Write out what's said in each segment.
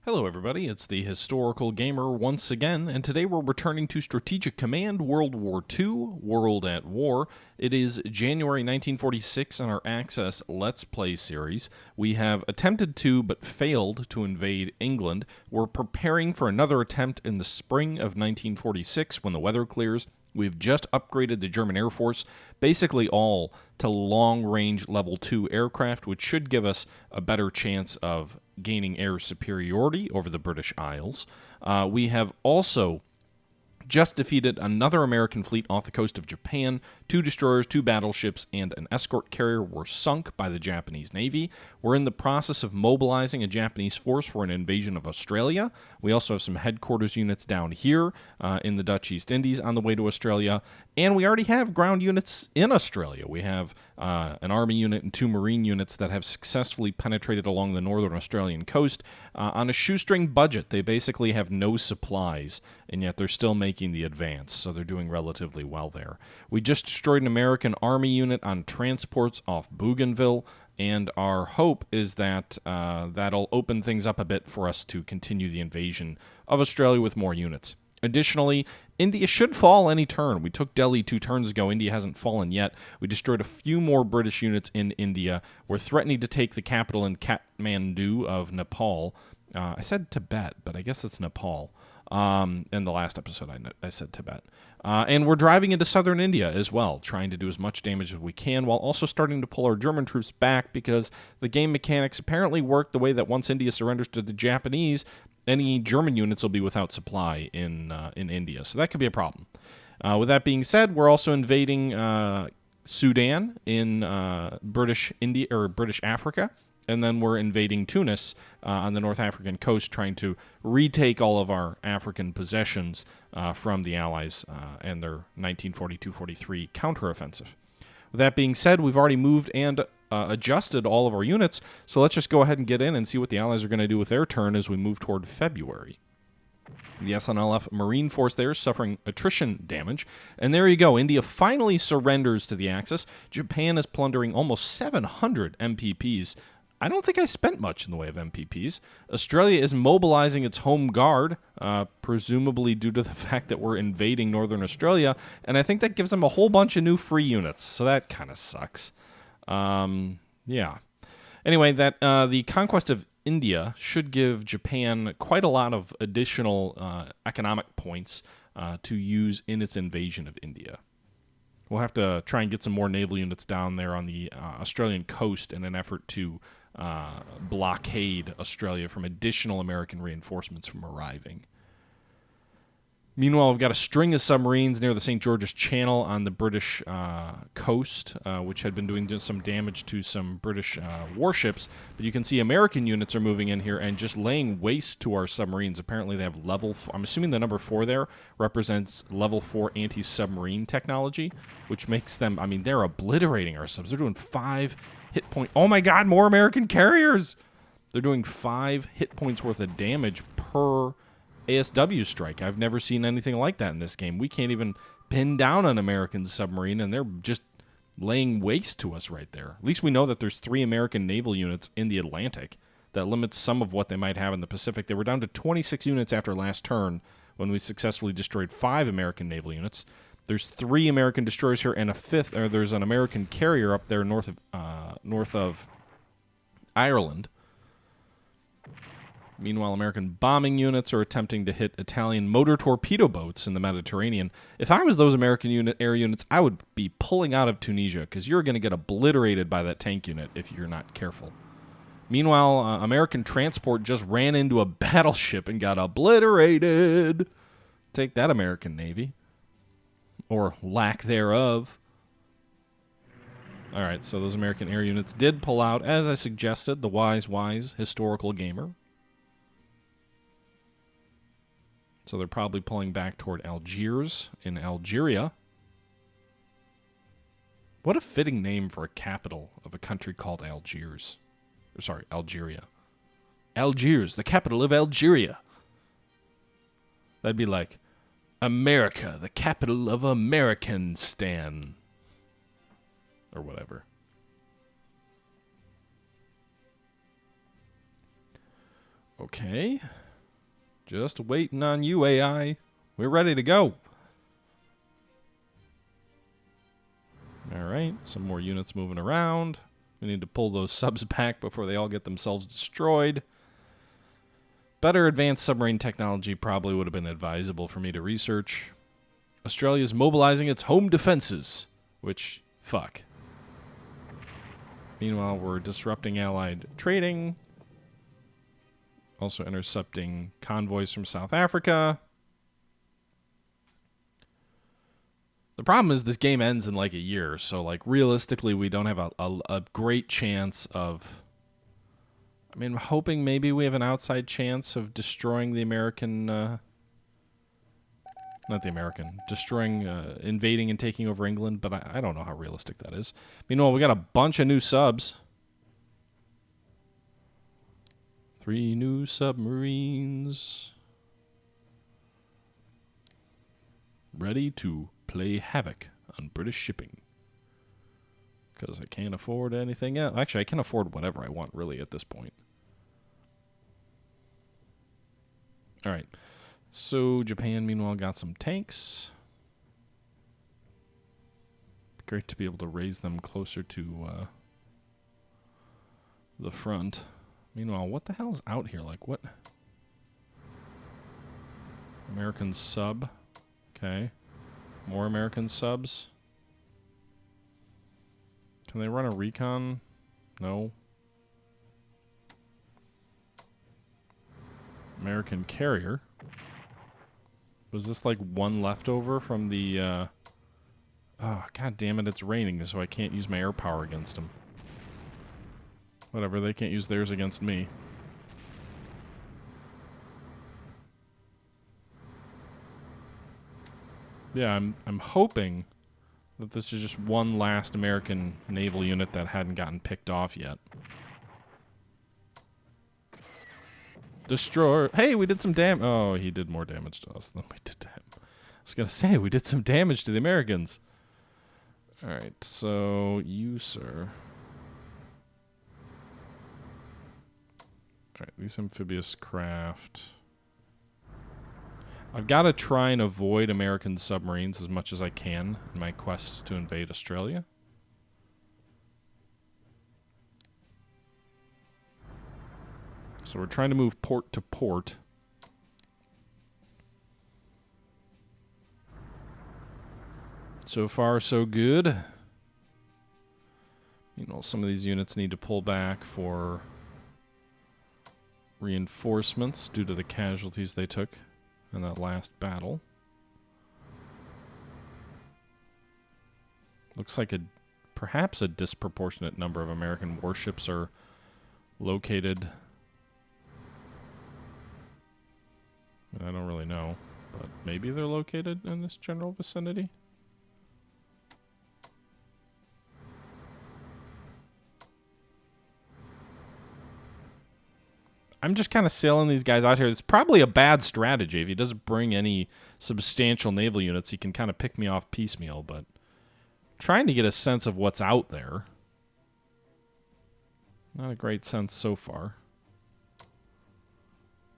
Hello everybody, it's the Historical Gamer once again, and today we're returning to Strategic Command World War II, World at War. It is January 1946 in our Access Let's Play series. We have attempted to, but failed to invade England. We're preparing for another attempt in the spring of 1946 when the weather clears. We've just upgraded the German Air Force, basically all to long-range Level 2 aircraft, which should give us a better chance of gaining air superiority over the British Isles. We have also just defeated another American fleet off the coast of Japan. 2 destroyers, 2 battleships, and an escort carrier were sunk by the Japanese Navy. We're in the process of mobilizing a Japanese force for an invasion of Australia. We also have some headquarters units down here in the Dutch East Indies on the way to Australia. And we already have ground units in Australia. We have an Army unit and 2 Marine units that have successfully penetrated along the northern Australian coast on a shoestring budget. They basically have no supplies, and yet they're still making the advance, so they're doing relatively well there. We just destroyed an American Army unit on transports off Bougainville, and our hope is that that'll open things up a bit for us to continue the invasion of Australia with more units. Additionally, India should fall any turn. We took Delhi 2 turns ago. India hasn't fallen yet. We destroyed a few more British units in India. We're threatening to take the capital in Kathmandu of Nepal. I said Tibet, but I guess it's Nepal. In the last episode, I said Tibet. And we're driving into southern India as well, trying to do as much damage as we can, while also starting to pull our German troops back because the game mechanics apparently work the way that once India surrenders to the Japanese, any German units will be without supply in India. So that could be a problem. With that being said, we're also invading Sudan in British India or British Africa. And then we're invading Tunis on the North African coast, trying to retake all of our African possessions from the Allies and their 1942-43 counteroffensive. With that being said, we've already moved and adjusted all of our units, so let's just go ahead and get in and see what the Allies are going to do with their turn as we move toward February. The SNLF Marine Force there is suffering attrition damage. And there you go. India finally surrenders to the Axis. Japan is plundering almost 700 MPPs. I don't think I spent much in the way of MPPs. Australia is mobilizing its home guard, presumably due to the fact that we're invading northern Australia, and I think that gives them a whole bunch of new free units, so that kind of sucks. Yeah. Anyway, the conquest of India should give Japan quite a lot of additional economic points to use in its invasion of India. We'll have to try and get some more naval units down there on the Australian coast in an effort to blockade Australia from additional American reinforcements from arriving. Meanwhile, we've got a string of submarines near the St. George's Channel on the British coast, which had been doing some damage to some British warships. But you can see American units are moving in here and just laying waste to our submarines. Apparently, they have level... I'm assuming the number 4 there represents level 4 anti-submarine technology, which makes them... I mean, they're obliterating our subs. They're doing 5 hit points... Oh my god, more American carriers! They're doing 5 hit points worth of damage per... ASW strike. I've never seen anything like that in this game. We can't even pin down an American submarine, and they're just laying waste to us right there. At least we know that there's 3 American naval units in the Atlantic. That limits some of what they might have in the Pacific. They were down to 26 units after last turn when we successfully destroyed 5 American naval units. There's 3 American destroyers here and a 5th, or there's an American carrier up there north of Ireland. Meanwhile, American bombing units are attempting to hit Italian motor torpedo boats in the Mediterranean. If I was those American air units, I would be pulling out of Tunisia because you're going to get obliterated by that tank unit if you're not careful. Meanwhile, American transport just ran into a battleship and got obliterated. Take that, American Navy. Or lack thereof. All right, so those American air units did pull out, as I suggested, the wise historical gamer. So they're probably pulling back toward Algiers in Algeria. What a fitting name for a capital of a country called Algiers. Sorry, Algeria. Algiers, the capital of Algeria. That'd be like, America, the capital of Americanistan. Or whatever. Okay. Just waiting on you, AI. We're ready to go. All right, some more units moving around. We need to pull those subs back before they all get themselves destroyed. Better advanced submarine technology probably would have been advisable for me to research. Australia's mobilizing its home defenses, which, fuck. Meanwhile, we're disrupting Allied trading. Also intercepting convoys from South Africa. The problem is this game ends in like a year, so like realistically we don't have a great chance of... I mean, I'm hoping maybe we have an outside chance of destroying the American... not the American. Destroying, invading and taking over England, but I don't know how realistic that is. Meanwhile, we got a bunch of new subs. 3 new submarines. Ready to play havoc on British shipping. Because I can't afford anything else. Actually, I can afford whatever I want, really, at this point. Alright. So, Japan, meanwhile, got some tanks. Great to be able to raise them closer to the front. Meanwhile, what the hell's out here? Like, what? American sub. Okay. More American subs. Can they run a recon? No. American carrier. Was this like one leftover from the... Oh, god damn it, it's raining, so I can't use my air power against them. Whatever, they can't use theirs against me. Yeah, I'm hoping that this is just one last American naval unit that hadn't gotten picked off yet. Destroyer. Hey, we did some damage. Oh, he did more damage to us than we did to him. I was going to say, we did some damage to the Americans. Alright, so you, sir. Alright, these amphibious craft. I've got to try and avoid American submarines as much as I can in my quest to invade Australia. So we're trying to move port to port. So far, so good. You know, some of these units need to pull back for reinforcements due to the casualties they took in that last battle. Looks like perhaps a disproportionate number of American warships are located. I don't really know, but maybe they're located in this general vicinity. I'm just kind of sailing these guys out here. It's probably a bad strategy. If he doesn't bring any substantial naval units, he can kind of pick me off piecemeal, but trying to get a sense of what's out there. Not a great sense so far.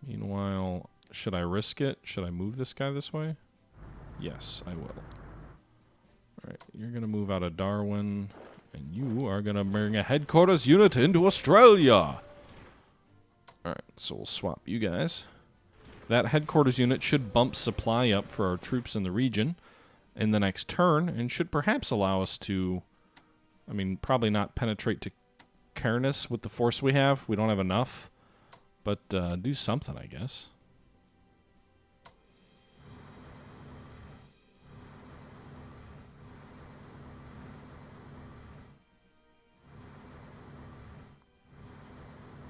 Meanwhile, should I risk it? Should I move this guy this way? Yes, I will. Alright, you're going to move out of Darwin, and you are going to bring a headquarters unit into Australia. Alright, so we'll swap you guys. That headquarters unit should bump supply up for our troops in the region in the next turn, and should perhaps allow us to, I mean, probably not penetrate to Cairns with the force we have. We don't have enough, but do something, I guess.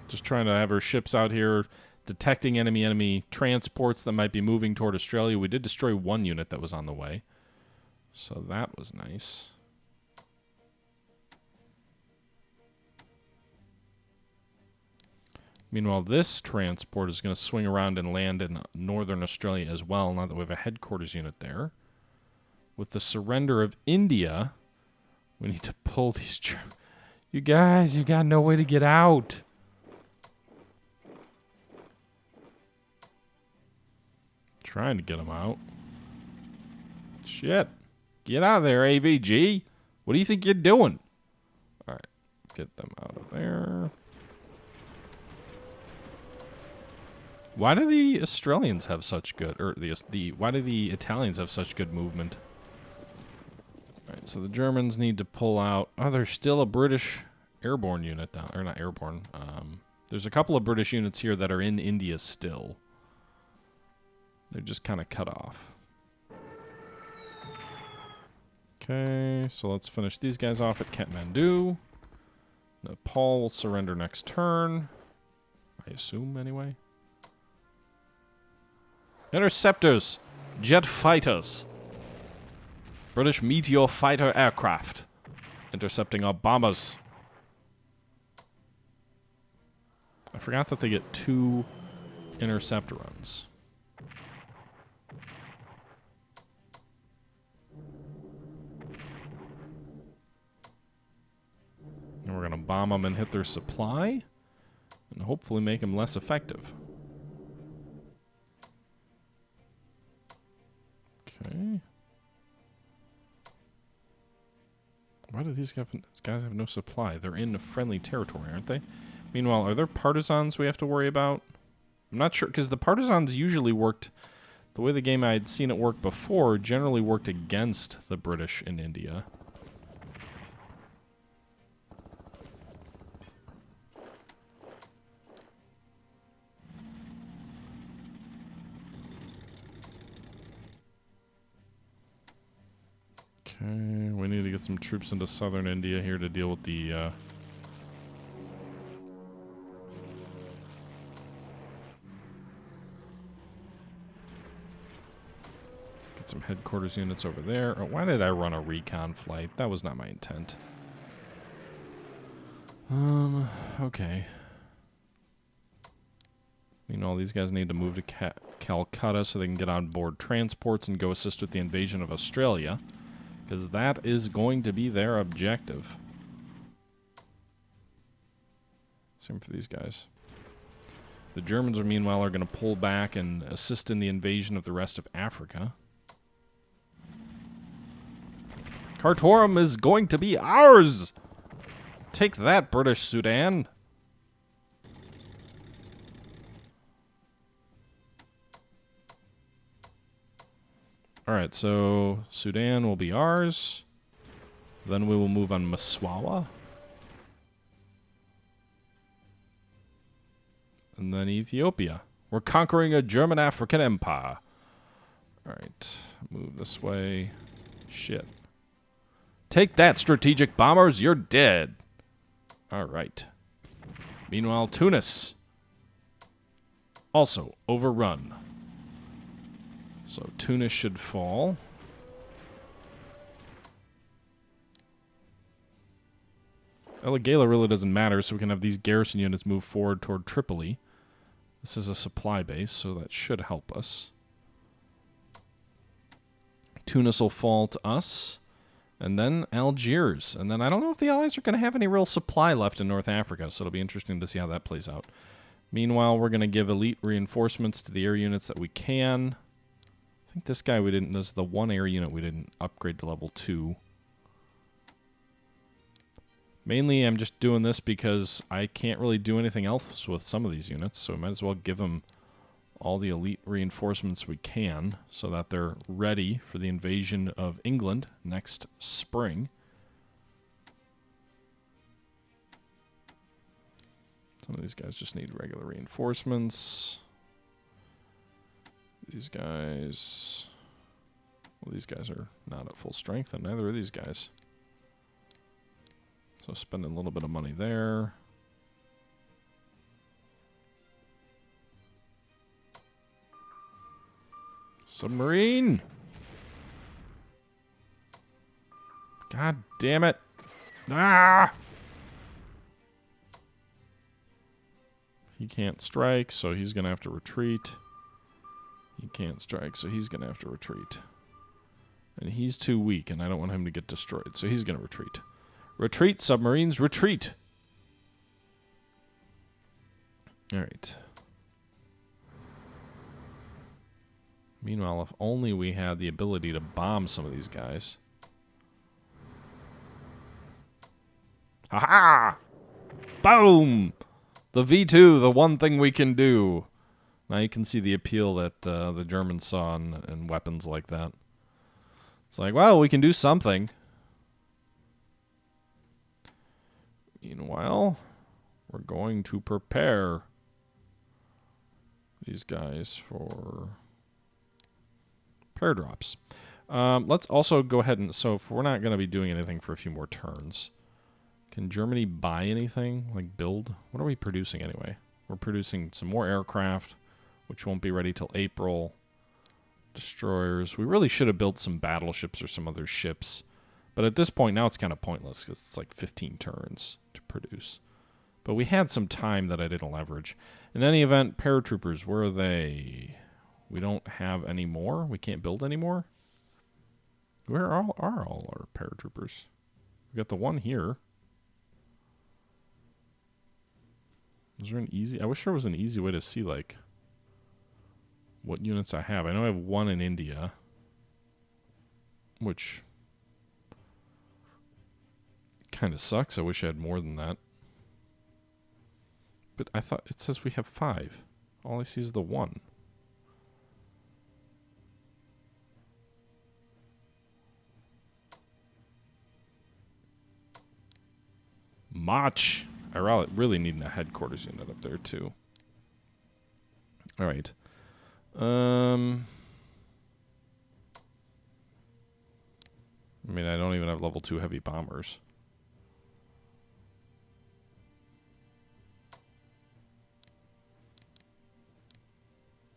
Just trying to have our ships out here detecting enemy transports that might be moving toward Australia. We did destroy one unit that was on the way, so that was nice. Meanwhile, this transport is going to swing around and land in northern Australia as well, now that we have a headquarters unit there. With the surrender of India, we need to pull these... You guys, you got no way to get out. Trying to get them out. Shit. Get out of there, AVG. What do you think you're doing? Alright. Get them out of there. Why do the Australians have such good... Or why do the Italians have such good movement? Alright, so the Germans need to pull out... Oh, there's still a British airborne unit down... Or not airborne. There's a couple of British units here that are in India still. They're just kind of cut off. Okay, so let's finish these guys off at Kathmandu. Nepal will surrender next turn. I assume, anyway. Interceptors! Jet fighters! British Meteor fighter aircraft. Intercepting our bombers. I forgot that they get 2 intercept runs. And we're going to bomb them and hit their supply. And hopefully make them less effective. Okay. Why do these guys have no supply? They're in friendly territory, aren't they? Meanwhile, are there partisans we have to worry about? I'm not sure, because the partisans usually worked... The way the game I had seen it work before generally worked against the British in India. Okay, we need to get some troops into southern India here to deal with the... Get some headquarters units over there. Oh, why did I run a recon flight? That was not my intent. Okay. Meanwhile, these guys need to move to Calcutta so they can get on board transports and go assist with the invasion of Australia. Because that is going to be their objective. Same for these guys. The Germans are meanwhile are going to pull back and assist in the invasion of the rest of Africa. Khartoum is going to be ours! Take that, British Sudan! Alright, so Sudan will be ours. Then we will move on Massawa. And then Ethiopia. We're conquering a German African empire. Alright, move this way. Shit. Take that, strategic bombers, you're dead. Alright. Meanwhile, Tunis. Also overrun. So Tunis should fall. El Agheila really doesn't matter, so we can have these garrison units move forward toward Tripoli. This is a supply base, so that should help us. Tunis will fall to us. And then Algiers. And then I don't know if the Allies are going to have any real supply left in North Africa, so it'll be interesting to see how that plays out. Meanwhile, we're going to give elite reinforcements to the air units that we can. I think this guy we didn't... This is the one air unit we didn't upgrade to level 2. Mainly, I'm just doing this because I can't really do anything else with some of these units, so we might as well give them all the elite reinforcements we can so that they're ready for the invasion of England next spring. Some of these guys just need regular reinforcements. These guys... Well, these guys are not at full strength, and neither are these guys. So spending a little bit of money there. Submarine! God damn it. Ah! He can't strike, so he's going to have to retreat. He can't strike, so he's going to have to retreat. And he's too weak, and I don't want him to get destroyed, so he's going to retreat. Retreat, submarines, retreat! Alright. Meanwhile, if only we had the ability to bomb some of these guys. Ha-ha! Boom! The V2, the one thing we can do. Now you can see the appeal that the Germans saw in weapons like that. It's like, well, we can do something. Meanwhile, we're going to prepare these guys for pair drops. Let's also go ahead and... So if we're not going to be doing anything for a few more turns, can Germany buy anything? Like build? What are we producing anyway? We're producing some more aircraft, which won't be ready till April. Destroyers. We really should have built some battleships or some other ships. But at this point, now it's kind of pointless because it's like 15 turns to produce. But we had some time that I didn't leverage. In any event, paratroopers, where are they? We don't have any more? We can't build any more? Where are all our paratroopers? We got the one here. Is there an easy... I wish there was an easy way to see, like, what units I have. I know I have one in India, which kind of sucks. I wish I had more than that. But I thought it says we have 5. All I see is the 1. Mach. I really need a headquarters unit up there too. All right. I mean, I don't even have level 2 heavy bombers.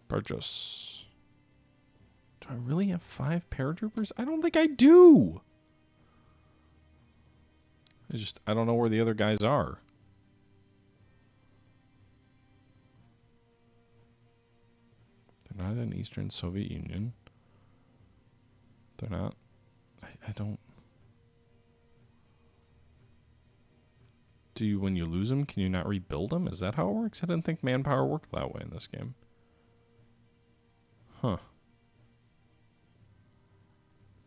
Purchase. Do I really have 5 paratroopers? I don't think I do. I don't know where the other guys are. They're not in Eastern Soviet Union. They're not. I don't. Do you, when you lose them, can you not rebuild them? Is that how it works? I didn't think manpower worked that way in this game. Huh.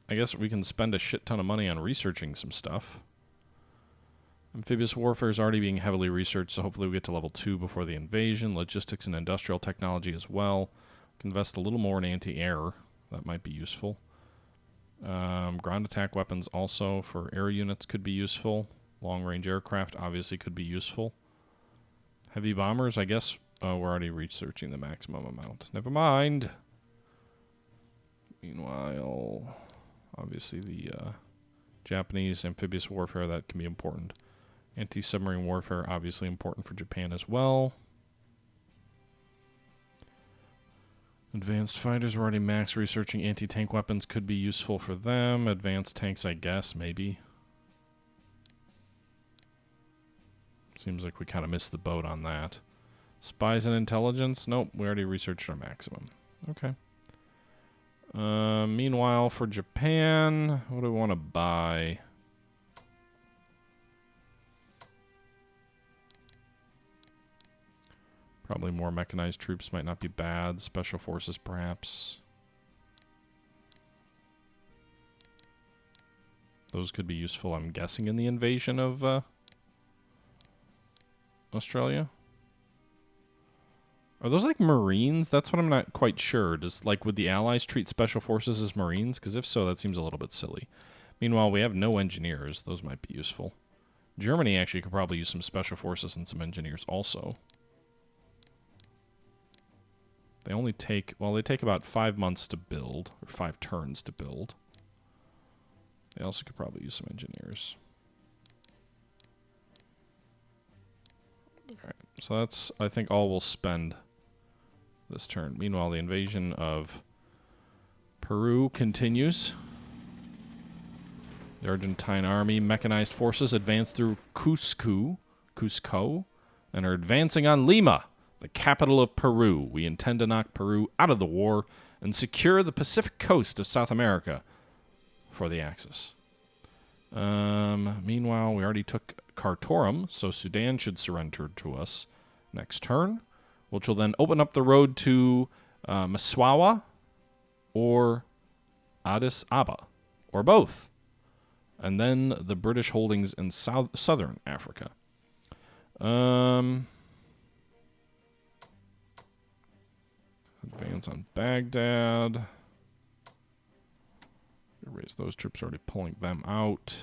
I guess we can spend a shit ton of money on researching some stuff. Amphibious warfare is already being heavily researched, so hopefully we get to level 2 before the invasion. Logistics and industrial technology as well. We can invest a little more in anti-air. That might be useful. Ground attack weapons also for air units could be useful. Long-range aircraft obviously could be useful. Heavy bombers, I guess. Oh, we're already researching the maximum amount. Never mind. Meanwhile, obviously the Japanese amphibious warfare, that can be important. Anti-submarine warfare, obviously important for Japan as well. Advanced fighters, we're already max researching. Anti-tank weapons could be useful for them. Advanced tanks, I guess, maybe. Seems like we kind of missed the boat on that. Spies and intelligence? Nope, we already researched our maximum. Okay. Meanwhile, for Japan, what do we want to buy? Probably more mechanized troops might not be bad. Special forces, perhaps. Those could be useful, I'm guessing, in the invasion of Australia. Are those like Marines? That's what I'm not quite sure. Does, like, would the Allies treat special forces as Marines? Because if so, that seems a little bit silly. Meanwhile, we have no engineers. Those might be useful. Germany actually could probably use some special forces and some engineers also. They only take, well, they take about 5 months to build, or 5 turns to build. They also could probably use some engineers. Alright, so that's, I think, all we'll spend this turn. Meanwhile, the invasion of Peru continues. The Argentine army mechanized forces advance through Cusco, and are advancing on Lima, the capital of Peru. We intend to knock Peru out of the war and secure the Pacific coast of South America for the Axis. Meanwhile, we already took Khartoum, so Sudan should surrender to us next turn, which will then open up the road to Massawa or Addis Ababa, or both. And then the British holdings in southern Africa. Advance on Baghdad. Erase those troops, already pulling them out.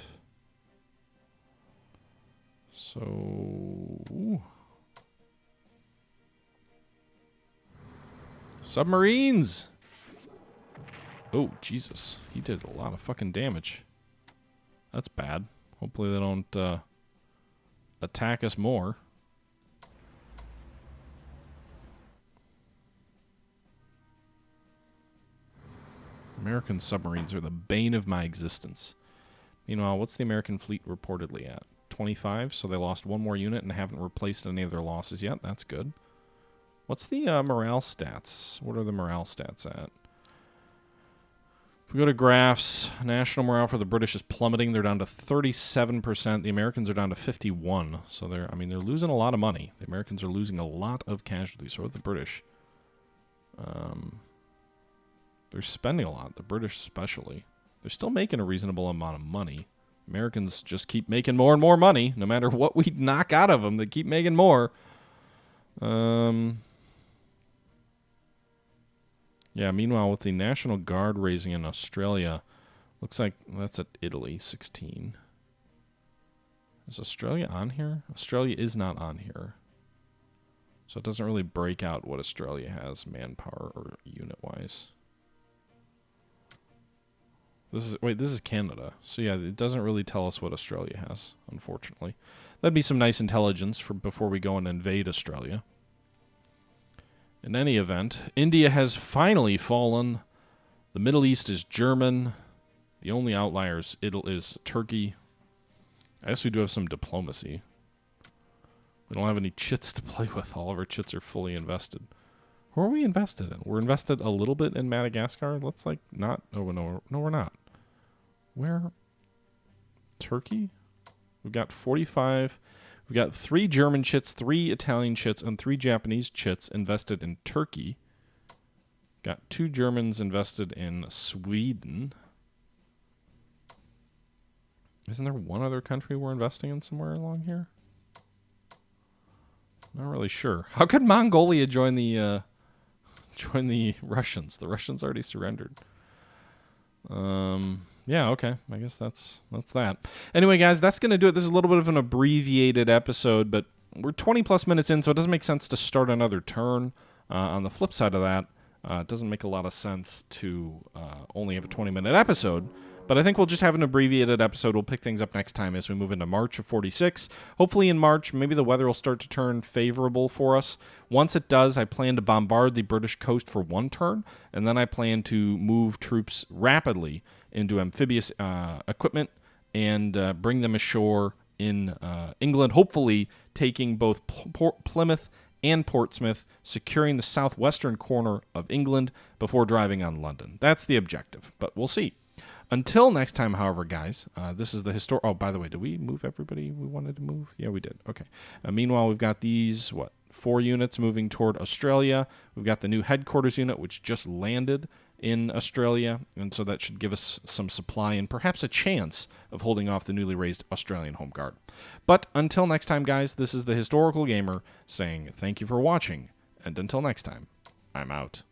So... submarines! Oh, Jesus. He did a lot of fucking damage. That's bad. Hopefully they don't attack us more. American submarines are the bane of my existence. Meanwhile, what's the American fleet reportedly at? 25, so they lost one more unit and haven't replaced any of their losses yet. That's good. What's the morale stats? What are the morale stats at? If we go to graphs, national morale for the British is plummeting. They're down to 37%. The Americans are down to 51. So they're losing a lot of money. The Americans are losing a lot of casualties. So are the British. They're spending a lot, the British especially. They're still making a reasonable amount of money. Americans just keep making more and more money. No matter what we knock out of them, they keep making more. Yeah, meanwhile, with the National Guard raising in Australia, looks like that's at Italy, 16. Is Australia on here? Australia is not on here. So it doesn't really break out what Australia has manpower or unit-wise. This is Canada. So yeah, it doesn't really tell us what Australia has, unfortunately. That'd be some nice intelligence for before we go and invade Australia. In any event, India has finally fallen. The Middle East is German. The only outliers is Turkey. I guess we do have some diplomacy. We don't have any chits to play with. All of our chits are fully invested. Who are we invested in? We're invested a little bit in Madagascar. Let's like not. Oh no, we're not. Where? Turkey? We've got 45. We've got 3 German chits, 3 Italian chits, and 3 Japanese chits invested in Turkey. Got 2 Germans invested in Sweden. Isn't there one other country we're investing in somewhere along here? Not really sure. How could Mongolia join the Russians? The Russians already surrendered. Yeah, okay. I guess that's that. Anyway, guys, that's going to do it. This is a little bit of an abbreviated episode, but we're 20 plus minutes in, so it doesn't make sense to start another turn. On the flip side of that, it doesn't make a lot of sense to only have a 20-minute episode. But I think we'll just have an abbreviated episode. We'll pick things up next time as we move into March of 46. Hopefully in March, maybe the weather will start to turn favorable for us. Once it does, I plan to bombard the British coast for 1 turn, and then I plan to move troops rapidly into amphibious equipment and bring them ashore in England, hopefully taking both Plymouth and Portsmouth, securing the southwestern corner of England before driving on London. That's the objective, but we'll see. Until next time, however, guys, this is the Oh, by the way, did we move everybody we wanted to move? Yeah, we did. Okay. Meanwhile, we've got these, 4 units moving toward Australia. We've got the new headquarters unit, which just landed in Australia, and so that should give us some supply and perhaps a chance of holding off the newly raised Australian Home Guard. But until next time, guys, this is the Historical Gamer saying thank you for watching, and until next time, I'm out.